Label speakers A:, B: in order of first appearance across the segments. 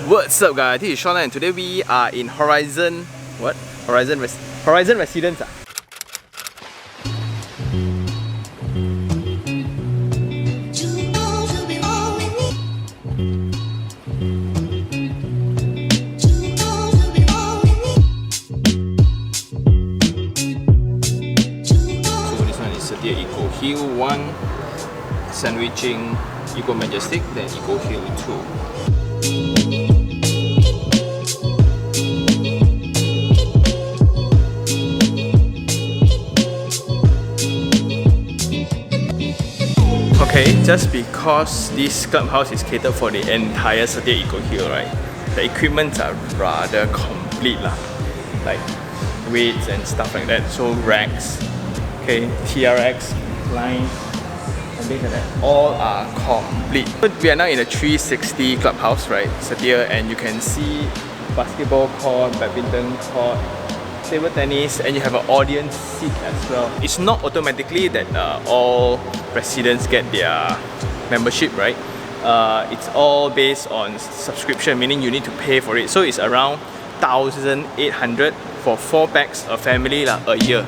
A: What's up guys, this is Sean and today we are in Horizon Residence. So this one is Setia Ecohill 1, sandwiching Eco Majestic, then Ecohill 2. Okay, just because this clubhouse is catered for the entire Setia Ecohill, right? The equipments are rather complete lah, like weights and stuff like that. So racks, okay, TRX, line, and things like that, all are complete. So we are now in a 360 clubhouse, right, Setia, and you can see basketball court, badminton court, table tennis, and you have an audience seat as well. It's not automatically that all residents get their membership, right? It's all based on subscription, meaning you need to pay for it. So it's around 1,800 for 4 packs a family a year.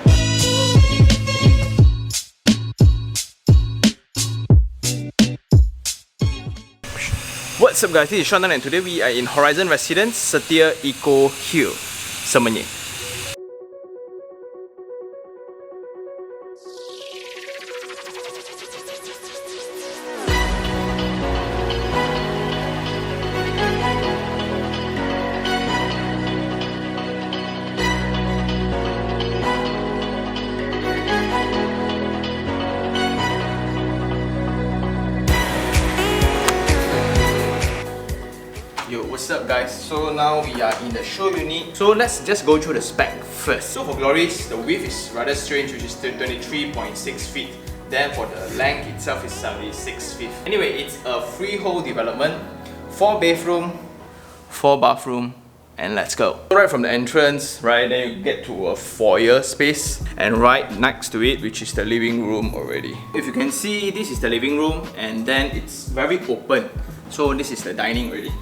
A: What's up guys, this is Sean and today we are in Horizon Residence, Setia Ecohill, Semenyih. Yo, what's up guys? So now we are in the show unit. So let's just go through the spec first. So for glories, the width is rather strange, which is 23.6 feet. Then for the length itself is 76 feet. Anyway, it's a freehold development, 4 bedroom, 4 bathroom, and let's go. So right from the entrance, right, then you get to a foyer space, and right next to it, which is the living room already. If you can see, this is the living room, and then it's very open. So this is the dining already.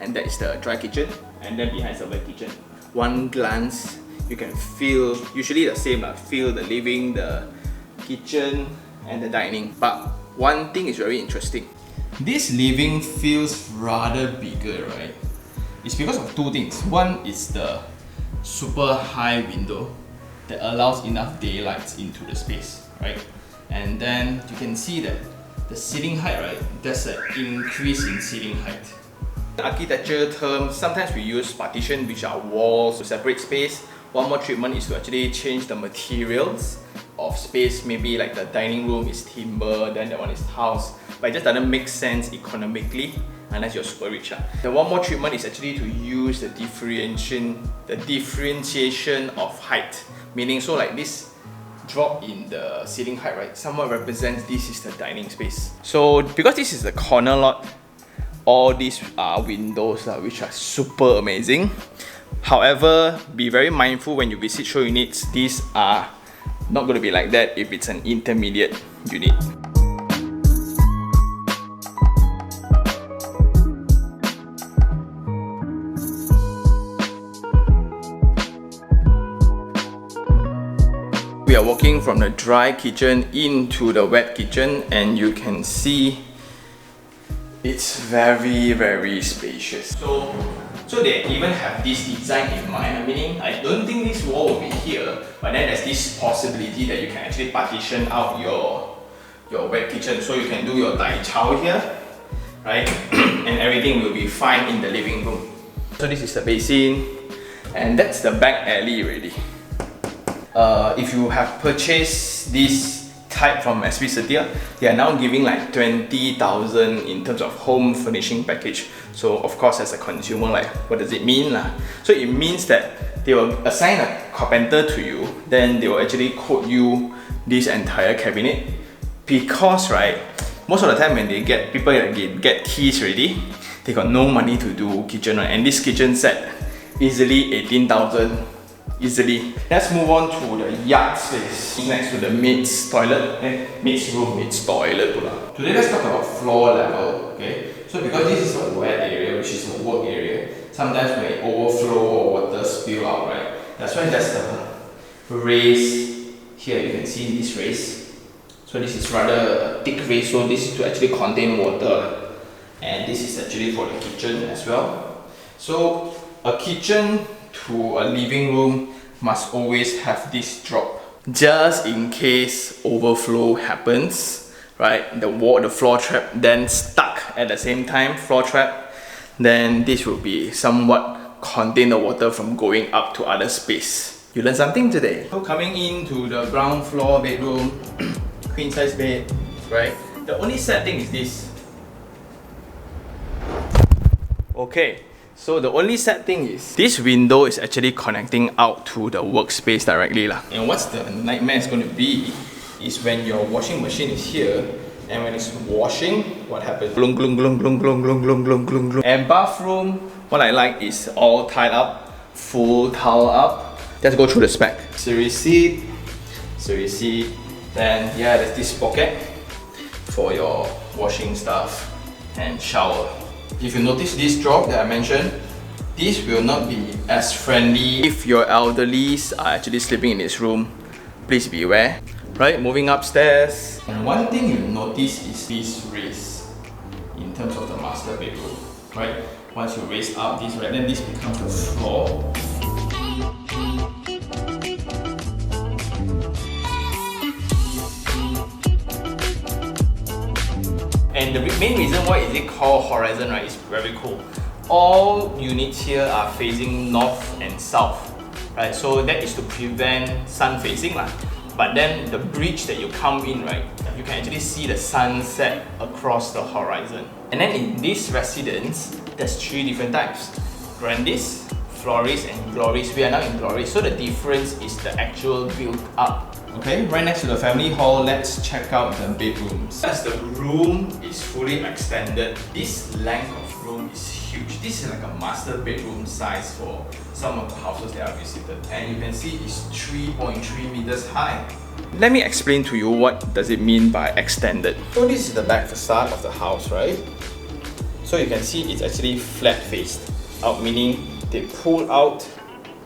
A: And that is the dry kitchen, and then behind is the wet kitchen. One glance, you can feel, usually the same, feel the living, the kitchen, and the dining. But one thing is very interesting. This living feels rather bigger, right? It's because of 2 things. One is the super high window that allows enough daylight into the space, right? And then you can see that the ceiling height, right? There's an increase in ceiling height. Architecture terms, sometimes we use partition, which are walls to separate space. One more treatment is to actually change the materials of space. Maybe like the dining room is timber, then that one is tiles. But it just doesn't make sense economically unless you're super rich. The one more treatment is actually to use the differentiation of height. Meaning, so like this drop in the ceiling height, right, somewhat represents this is the dining space. So because this is the corner lot, all these are windows which are super amazing. However, be very mindful when you visit show units, these are not going to be like that if it's an intermediate unit. We are walking from the dry kitchen into the wet kitchen, and you can see it's very spacious. So they even have this design in mind, meaning I don't think this wall will be here, but then there's this possibility that you can actually partition out your wet kitchen, so you can do your dai chow here, right? And everything will be fine in the living room. So this is the basin, and that's the back alley already. If you have purchased this type from SB Setia, they are now giving like 20,000 in terms of home furnishing package. So of course, as a consumer, like what does it mean lah? So it means that they will assign a carpenter to you, then they will actually quote you this entire cabinet. Because right, most of the time when they get people that get keys already, they got no money to do kitchen, right? And this kitchen set easily 18,000. Easily. Let's move on to the yard space next to the maid's toilet, maid's room, maid's toilet. Today let's talk about floor level. Okay, so because this is a wet area, which is a work sometimes may overflow or water spill out, right? That's why there's the raise here. You can see this raise. So this is rather a thick raise, so this is to actually contain water, and this is actually for the kitchen as well. So a kitchen to a living room must always have this drop, just in case overflow happens, right? The floor trap then stuck at the same time, floor trap, then this will be somewhat contain the water from going up to other space. You learned something today. So coming into the ground floor bedroom, queen size bed, right? The only sad thing is this. Okay, so the only sad thing is this window is actually connecting out to the workspace directly lah. And what's the nightmare is going to be is when your washing machine is here, and when it's washing, what happens? Glung glung glung glung glung glung glung glung glung glung. And bathroom, what I like is all tied up, full towel up. Let's go through the spec. Series C, then yeah, there's this pocket for your washing stuff and shower. If you notice this drop that I mentioned, this will not be as friendly if your elderlies are actually sleeping in this room. Please be aware. Right, moving upstairs. And one thing you notice is this raise in terms of the master bedroom. Right? Once you raise up this, right, then this becomes the floor. And the main reason why is it called horizon, right, is very cool. All units here are facing north and south, right? So that is to prevent sun facing lah. But then the bridge that you come in, right, you can actually see the sunset across the horizon. And then in this residence, there's 3 different types: Grandis, Floris, and Gloris. We are now in Gloris, so the difference is the actual build up. Okay, right next to the family hall, let's check out the bedrooms. As the room is fully extended, this length of room is huge. This is like a master bedroom size for some of the houses that I visited. And you can see it's 3.3 meters high. Let me explain to you what does it mean by extended. So this is the back facade of the house, right? So you can see it's actually flat faced out, meaning they pull out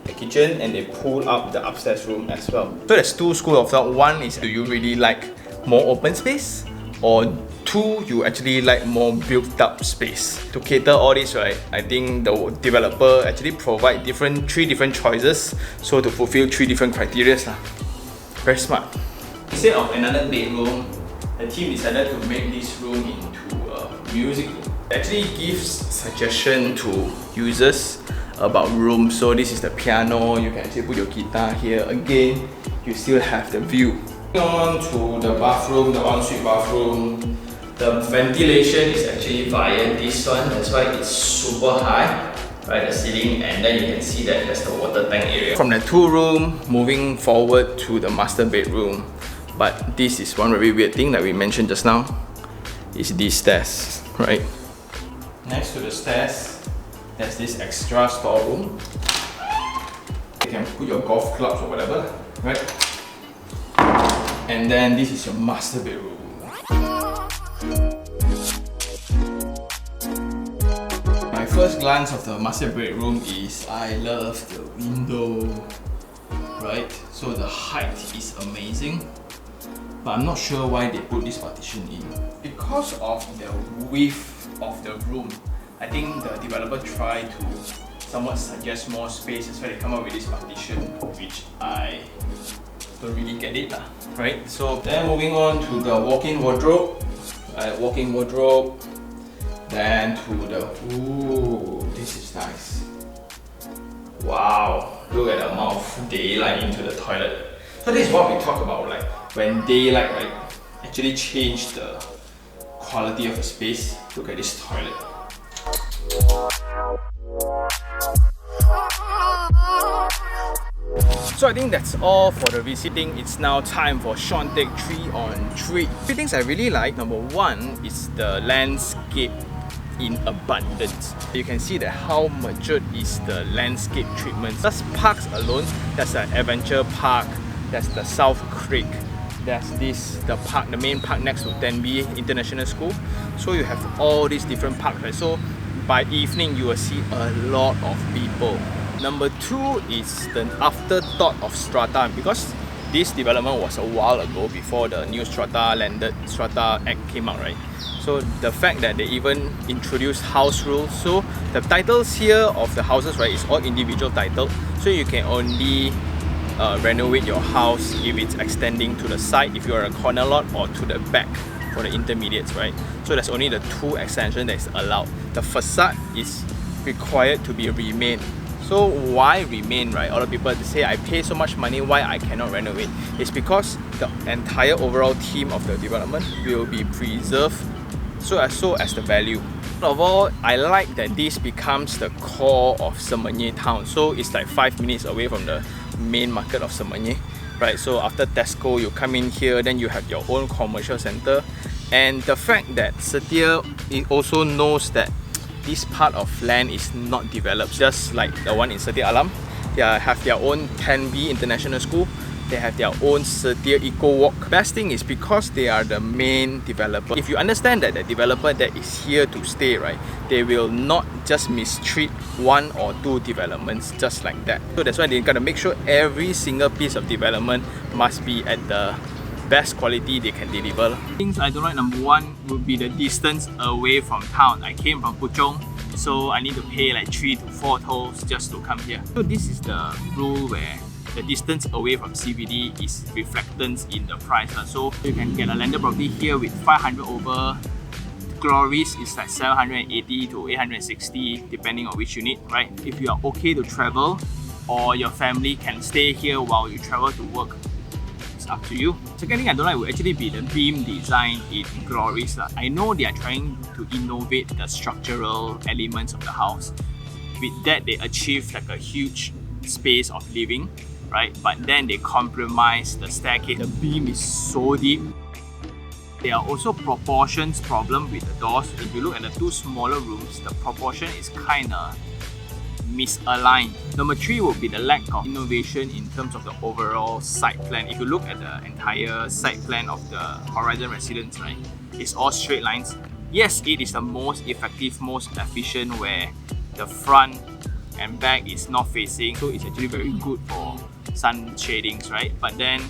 A: the kitchen and they pull up the upstairs room as well. So there's 2 schools of thought. One is, do you really like more open space? Or 2, you actually like more built up space. To cater all this, right, I think the developer actually provide 3 different choices, so to fulfill 3 different criteria. Very smart. Instead of another bedroom, the team decided to make this room into a music room. It actually gives suggestion to users about rooms. So this is the piano, you can actually put your guitar here. Again, you still have the view. On to the bathroom, the ensuite bathroom. The ventilation is actually via this one, that's why it's super high, right, the ceiling, and then you can see that there's the water tank area. From the 2 room, moving forward to the master bedroom. But this is one very weird thing that we mentioned just now, is these stairs, right? Next to the stairs, there's this extra storeroom. You can put your golf clubs or whatever, right? And then this is your master bedroom. My first glance of the master bedroom is I love the window, right? So the height is amazing, but I'm not sure why they put this partition in. Because of the width of the room, I think the developer tried to somewhat suggest more space, that's why they come up with this partition, which I don't really get it lah, right? So then moving on to the walk-in wardrobe, walk-in wardrobe, then to the, ooh, this is nice. Wow, look at the amount of daylight into the toilet. So this is what we talk about, like when daylight, right, actually change the quality of the space. Look at this toilet. So I think that's all for the visiting. It's now time for Sean Take 3 on 3. 3 things I really like. Number 1 is the landscape in abundance. You can see that how matured is the landscape treatment. Just parks alone, there's an adventure park, there's the South Creek, there's the main park next to Tenby International School. So you have all these different parks, right? So by evening you will see a lot of people. Number two is the afterthought of strata, because this development was a while ago before the new Strata Act came out, right? So the fact that they even introduced house rules, so the titles here of the houses, right, is all individual title, so you can only renovate your house if it's extending to the side, if you're a corner lot, or to the back for the intermediates, right? So there's only the two extensions that is allowed. The facade is required to be remain. So why remain, right? A lot of people say, I pay so much money, why I cannot renovate? It's because the entire overall theme of the development will be preserved so as the value. First of all, I like that this becomes the core of Semenyih town. So it's like 5 minutes away from the main market of Semenyih, right? So after Tesco, you come in here, then you have your own commercial center. And the fact that Setia also knows that this part of land is not developed, just like the one in Setia Alam. They have their own Tenby International School. They have their own Setia Eco Walk. Best thing is because they are the main developer. If you understand that the developer that is here to stay, right, they will not just mistreat one or two developments just like that. So that's why they gotta make sure every single piece of development must be at the best quality they can deliver. Things I don't like, number one would be the distance away from town. I came from Puchong, so I need to pay like 3 to 4 tolls just to come here. So this is the rule where the distance away from CBD is reflected in the price. So you can get a landed property here with 500 over. Glories is like 780 to 860 depending on which unit, right? If you are okay to travel, or your family can stay here while you travel to work, it's up to you. Second thing I don't like would actually be the beam design in Glories. I know they are trying to innovate the structural elements of the house. With that, they achieve like a huge space of living, right? But then they compromise the staircase. The beam is so deep. There are also proportions problem with the doors. If you look at the two smaller rooms, the proportion is kind of misaligned. Number three would be the lack of innovation in terms of the overall site plan. If you look at the entire site plan of the Horizon Residence, right, it's all straight lines. Yes, it is the most effective, most efficient, where the front and back is north facing, so it's actually very good for sun shadings, right? But then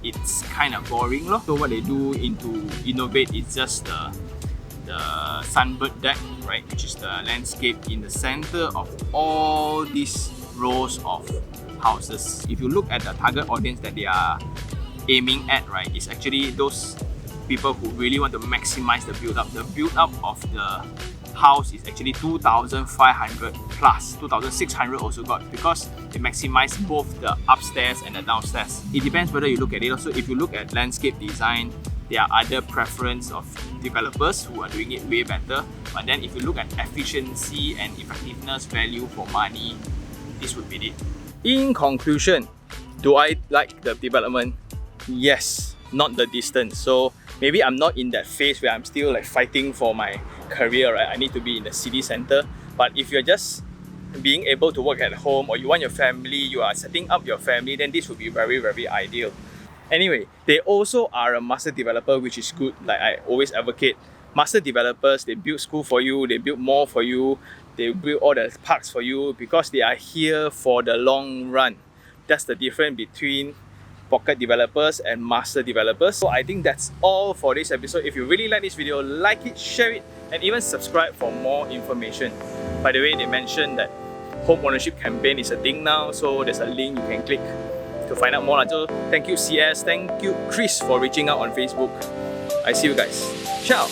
A: it's kind of boring lor. So what they do to innovate is just the sunbird deck, right, which is the landscape in the center of all these rows of houses. If you look at the target audience that they are aiming at, right, it's actually those people who really want to maximize the build-up. The build-up of the house is actually 2,500 plus 2,600 also got, because they maximize both the upstairs and the downstairs. It depends whether you look at it. Also, if you look at landscape design, there are other preference of developers who are doing it way better. But then if you look at efficiency and effectiveness, value for money, this would be it. In conclusion, do I like the development? Yes, not the distance. So maybe I'm not in that phase where I'm still like fighting for my career, right? I need to be in the city center. But if you're just being able to work at home, or you want your family, you are setting up your family, then this would be very, very ideal. Anyway, they also are a master developer, which is good. Like I always advocate, master developers, they build school for you, they build mall for you, they build all the parks for you, because they are here for the long run. That's the difference between pocket developers and master developers. So I think that's all for this episode. If you really like this video, like it, share it, and even subscribe for more information. By the way, they mentioned that home ownership campaign is a thing now, so there's a link you can click to find out more. So thank you CS, thank you Chris for reaching out on Facebook. I see you guys. Ciao!